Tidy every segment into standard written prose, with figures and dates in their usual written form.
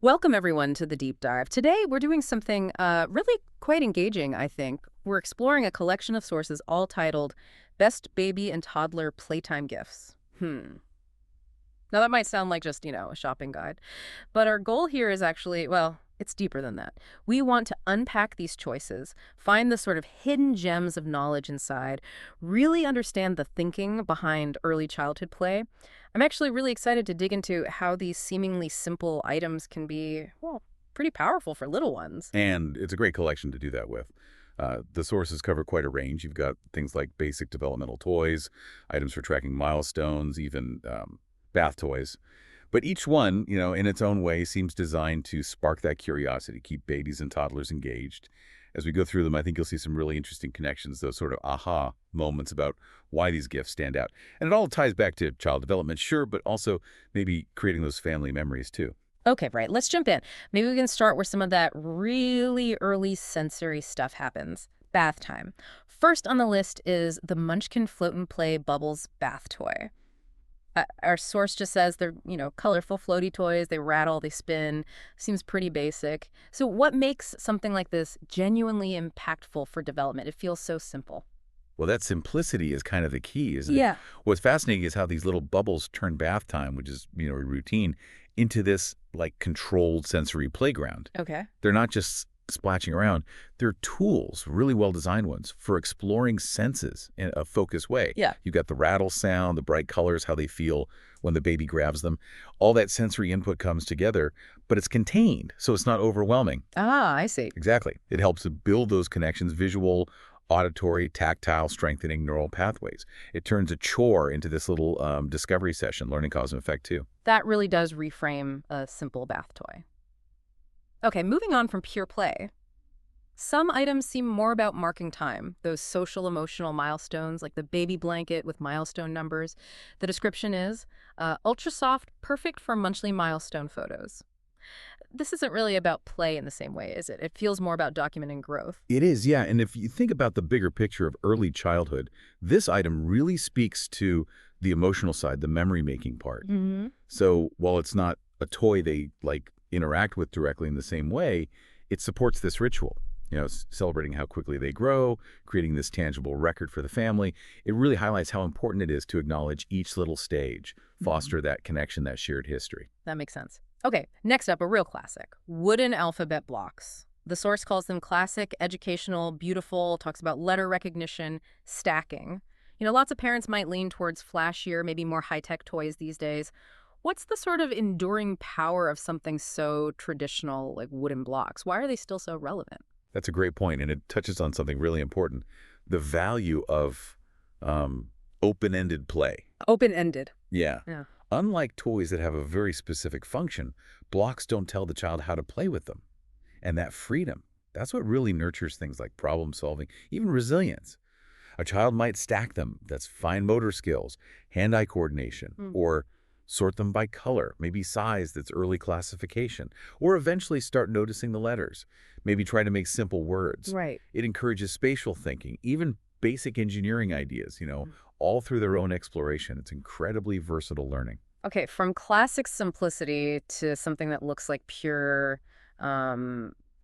Welcome, everyone, to the deep dive. Today, we're doing something really quite engaging, I think. We're exploring a collection of sources all titled Best Baby and Toddler Playtime Gifts. Now, that might sound like just, a shopping guide. But our goal here is actually, well, it's deeper than that. We want to unpack these choices, find the sort of hidden gems of knowledge inside, really understand the thinking behind early childhood play. I'm actually really excited to dig into how these seemingly simple items can be, well, pretty powerful for little ones. And it's a great collection to do that with. The sources cover quite a range. You've got things like basic developmental toys, items for tracking milestones, even bath toys. But each one, in its own way, seems designed to spark that curiosity, keep babies and toddlers engaged. As we go through them, I think you'll see some really interesting connections, those sort of aha moments about why these gifts stand out. And it all ties back to child development, sure, but also maybe creating those family memories, too. Okay, right, let's jump in. Maybe we can start where some of that really early sensory stuff happens. Bath time. First on the list is the Munchkin Float and Play Bubbles bath toy. Our source just says they're, colorful floaty toys. They rattle, they spin. Seems pretty basic. So what makes something like this genuinely impactful for development? It feels so simple. Well, that simplicity is kind of the key, isn't it? Yeah. What's fascinating is how these little bubbles turn bath time, which is, a routine, into this, like, controlled sensory playground. Okay. They're not just splashing around. They're tools, really well-designed ones, for exploring senses in a focused way. Yeah. You've got the rattle sound, the bright colors, how they feel when the baby grabs them. All that sensory input comes together, but it's contained, so it's not overwhelming. Ah, I see. Exactly. It helps to build those connections, visual, auditory, tactile, strengthening neural pathways. It turns a chore into this little discovery session, learning cause and effect, too. That really does reframe a simple bath toy. Okay, moving on from pure play. Some items seem more about marking time, those social emotional milestones like the baby blanket with milestone numbers. The description is ultra soft, perfect for monthly milestone photos. This isn't really about play in the same way, is it? It feels more about documenting growth. It is, yeah. And if you think about the bigger picture of early childhood, this item really speaks to the emotional side, the memory-making part. So while it's not a toy they, like, interact with directly in the same way, it supports this ritual. Celebrating how quickly they grow, creating this tangible record for the family. It really highlights how important it is to acknowledge each little stage, foster that connection, that shared history. That makes sense. Okay, next up, a real classic, wooden alphabet blocks. The source calls them classic, educational, beautiful, talks about letter recognition, stacking. Lots of parents might lean towards flashier, maybe more high-tech toys these days. What's the sort of enduring power of something so traditional like wooden blocks? Why are they still so relevant? That's a great point, and it touches on something really important, the value of open-ended play. Open-ended. Yeah. Yeah. Unlike toys that have a very specific function, blocks don't tell the child how to play with them. And that freedom, that's what really nurtures things like problem solving, even resilience. A child might stack them, that's fine motor skills, hand-eye coordination, or sort them by color, maybe size, that's early classification, or eventually start noticing the letters, maybe try to make simple words. Right. It encourages spatial thinking, even basic engineering ideas, all through their own exploration. It's incredibly versatile learning. Okay, from classic simplicity to something that looks like pure,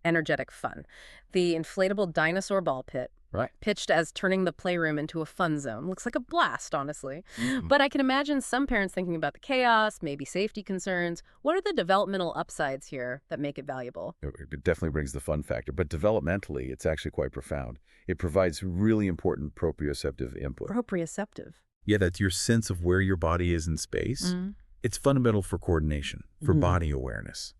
energetic fun. The inflatable dinosaur ball pit, Right. pitched as turning the playroom into a fun zone. Looks like a blast, honestly. But I can imagine some parents thinking about the chaos, maybe safety concerns. What are the developmental upsides here that make it valuable? It definitely brings the fun factor, but developmentally, it's actually quite profound. It provides really important proprioceptive input. Proprioceptive. Yeah, that's your sense of where your body is in space. It's fundamental for coordination, for body awareness.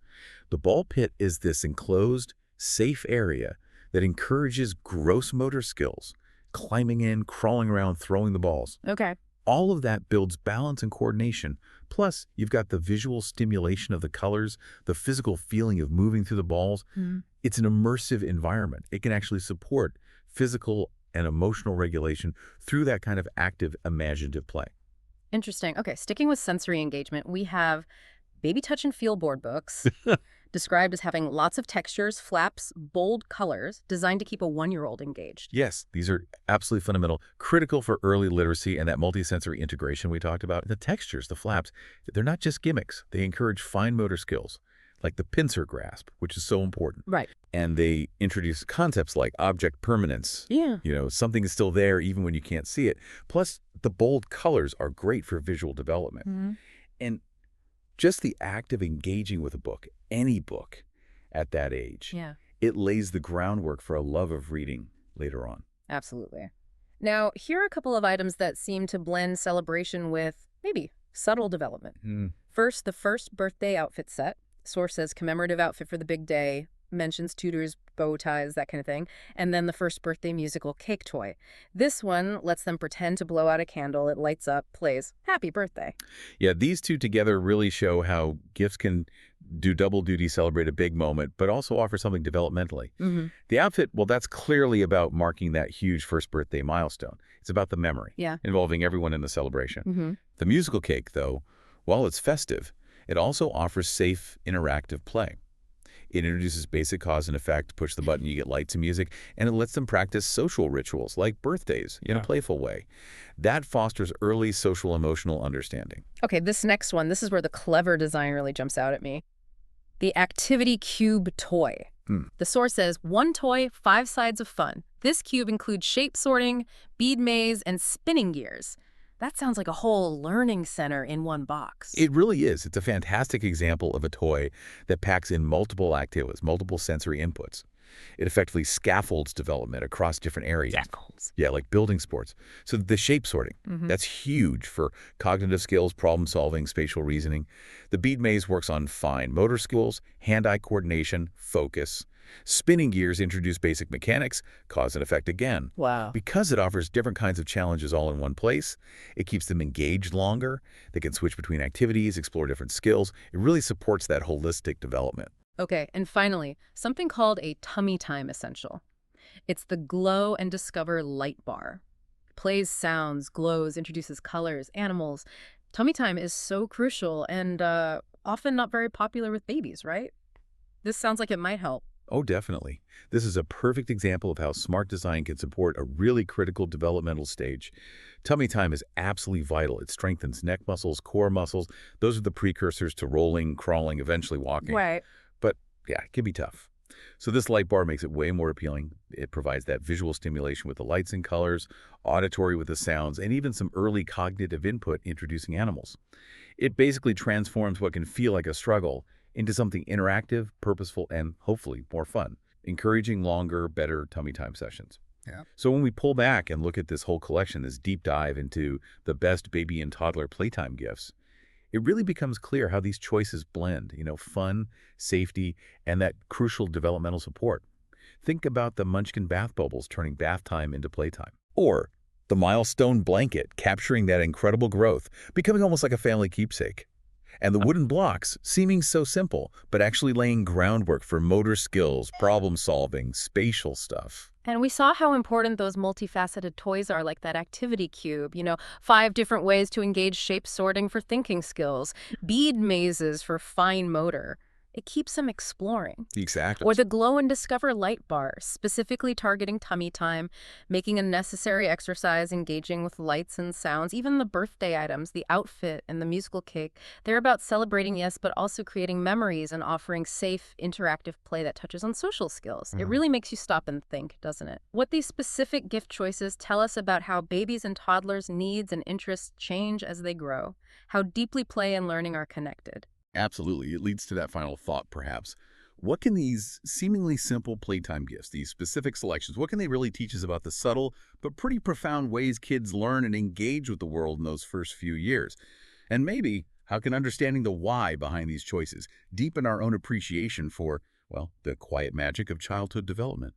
The ball pit is this enclosed, safe area that encourages gross motor skills, climbing in, crawling around, throwing the balls. Okay. All of that builds balance and coordination. Plus, you've got the visual stimulation of the colors, the physical feeling of moving through the balls. It's an immersive environment. It can actually support physical and emotional regulation through that kind of active, imaginative play. Interesting. Okay, sticking with sensory engagement, we have baby touch and feel board books, described as having lots of textures, flaps, bold colors, designed to keep a one-year-old engaged. Yes, these are absolutely fundamental, critical for early literacy and that multisensory integration we talked about. The textures, the flaps, they're not just gimmicks. They encourage fine motor skills, like the pincer grasp, which is so important. Right. And they introduce concepts like object permanence. Yeah. Something is still there even when you can't see it. Plus, the bold colors are great for visual development. And just the act of engaging with a book, any book, at that age, it lays the groundwork for a love of reading later on. Absolutely. Now, here are a couple of items that seem to blend celebration with maybe subtle development. First, the first birthday outfit set. Source says commemorative outfit for the big day, mentions tutors, bow ties, that kind of thing. And then the first birthday musical cake toy. This one lets them pretend to blow out a candle. It lights up, plays happy birthday. Yeah, these two together really show how gifts can do double duty, celebrate a big moment, but also offer something developmentally. The outfit, well, that's clearly about marking that huge first birthday milestone. It's about the memory, involving everyone in the celebration. The musical cake, though, while it's festive, it also offers safe, interactive play. It introduces basic cause and effect, push the button, you get lights and music, and it lets them practice social rituals like birthdays in a playful way. That fosters early social emotional understanding. Okay, this next one, this is where the clever design really jumps out at me. The Activity Cube toy. The source says, 1 toy, 5 sides of fun. This cube includes shape sorting, bead maze, and spinning gears. That sounds like a whole learning center in one box. It really is. It's a fantastic example of a toy that packs in multiple activities, multiple sensory inputs. It effectively scaffolds development across different areas. Scaffolds. Yeah, like building sports. So the shape sorting, that's huge for cognitive skills, problem solving, spatial reasoning. The bead maze works on fine motor skills, hand-eye coordination, focus. Spinning gears introduce basic mechanics, cause and effect again. Wow. Because it offers different kinds of challenges all in one place, it keeps them engaged longer. They can switch between activities, explore different skills. It really supports that holistic development. Okay, and finally, something called a tummy time essential. It's the Glow and Discover light bar. Plays sounds, glows, introduces colors, animals. Tummy time is so crucial and often not very popular with babies, right? This sounds like it might help. Oh, definitely. This is a perfect example of how smart design can support a really critical developmental stage. Tummy time is absolutely vital. It strengthens neck muscles, core muscles. Those are the precursors to rolling, crawling, eventually walking. Right. But yeah, it can be tough. So this light bar makes it way more appealing. It provides that visual stimulation with the lights and colors, auditory with the sounds, and even some early cognitive input introducing animals. It basically transforms what can feel like a struggle into something interactive, purposeful, and hopefully more fun, encouraging longer, better tummy time sessions. So when we pull back and look at this whole collection, this deep dive into the best baby and toddler playtime gifts, it really becomes clear how these choices blend, fun, safety, and that crucial developmental support. Think about the Munchkin bath bubbles turning bath time into playtime. Or the milestone blanket capturing that incredible growth, becoming almost like a family keepsake. And the wooden blocks, seeming so simple, but actually laying groundwork for motor skills, problem solving, spatial stuff. And we saw how important those multifaceted toys are, like that activity cube, 5 different ways to engage shape sorting for thinking skills, bead mazes for fine motor. It keeps them exploring. Exactly. Or the Glow and Discover light bar, specifically targeting tummy time, making a necessary exercise, engaging with lights and sounds. Even the birthday items, the outfit and the musical cake, they're about celebrating, yes, but also creating memories and offering safe, interactive play that touches on social skills. It really makes you stop and think, doesn't it? What these specific gift choices tell us about how babies and toddlers' needs and interests change as they grow, how deeply play and learning are connected. Absolutely. It leads to that final thought, perhaps. What can these seemingly simple playtime gifts, these specific selections, what can they really teach us about the subtle but pretty profound ways kids learn and engage with the world in those first few years? And maybe, how can understanding the why behind these choices deepen our own appreciation for, well, the quiet magic of childhood development?